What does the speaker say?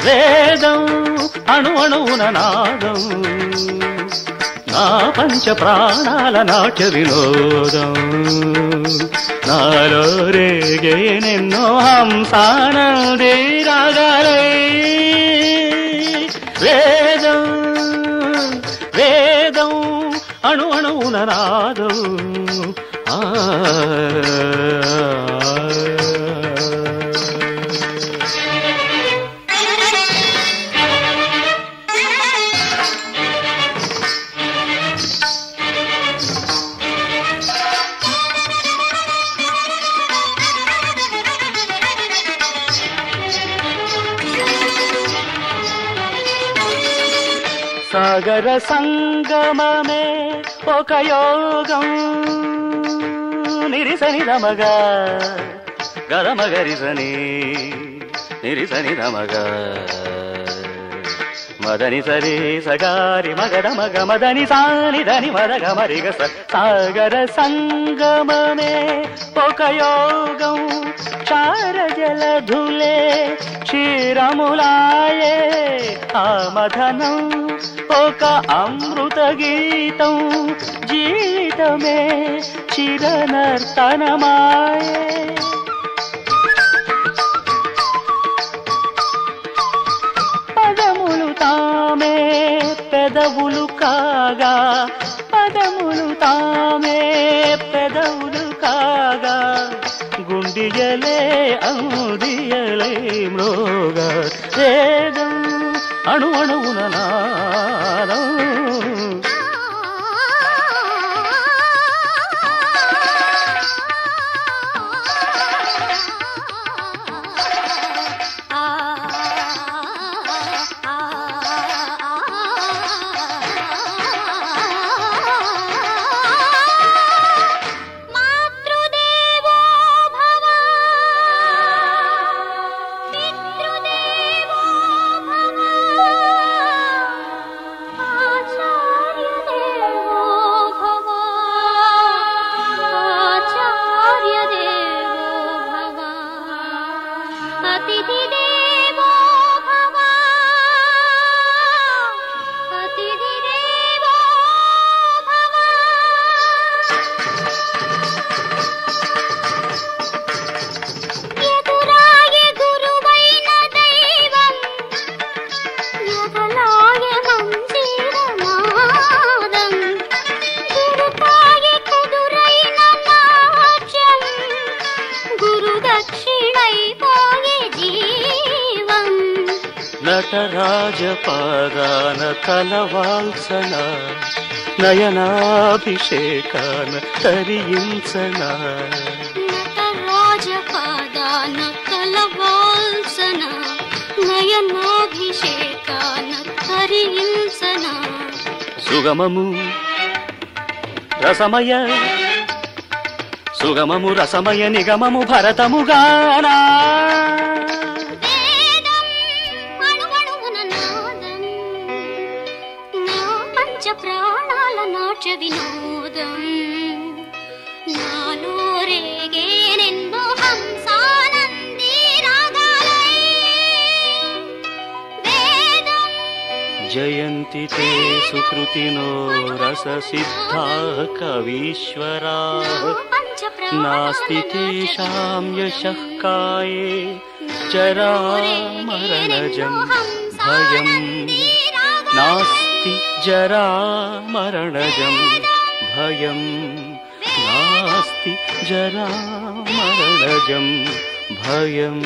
వేదం అణు అణువున నాదం నా పంచ ప్రాణాల నాట్య వినోదం నాలో రేగే నిన్నో హంసానందే రాగాలై వేదం వేదం అణు అణువున నాదం సాగర సంగమమే ఒక యోగం నిరిసని రమగా గరమగరిసని నిరిసని రమగా మదని సరి సగారి మగద మగ మదని సాని దని మరగ మరిగ సాగర సంగమమే ఒక యోగం చార జలధులే క్షీరములాయే ఆమధనం ఒక అమృత గీతం జీవితమే చిరనర్తనమాయే పదములు తామే పెదవులు కాగా పదములు తామే పెదవులు కాగా గుండియలే అందియలే మ్రోగా వేదం అణు అణువున నాదం నటరాజపాదాన తలవాల్సన నయనాభిషేకాన తరించన నటరాజపాదాన తలవాల్సన నయనాభిషేకాన తరించన సుగమము రసమయ సుగమము రసమయ నిగమము భరతముగానా ప్రాణాల నాట్య వినోదం నాలో రేగే నిన్నో హంసానంది రాగాలై వేదం జయంతి తే సుకృతినో రస సిద్ధా కవీశ్వరా నాస్తి తేషాం యశః కాయే జరామరణజం భయం నాస్తి జరామరణజం భయం నాస్తి జరామరణజం భయం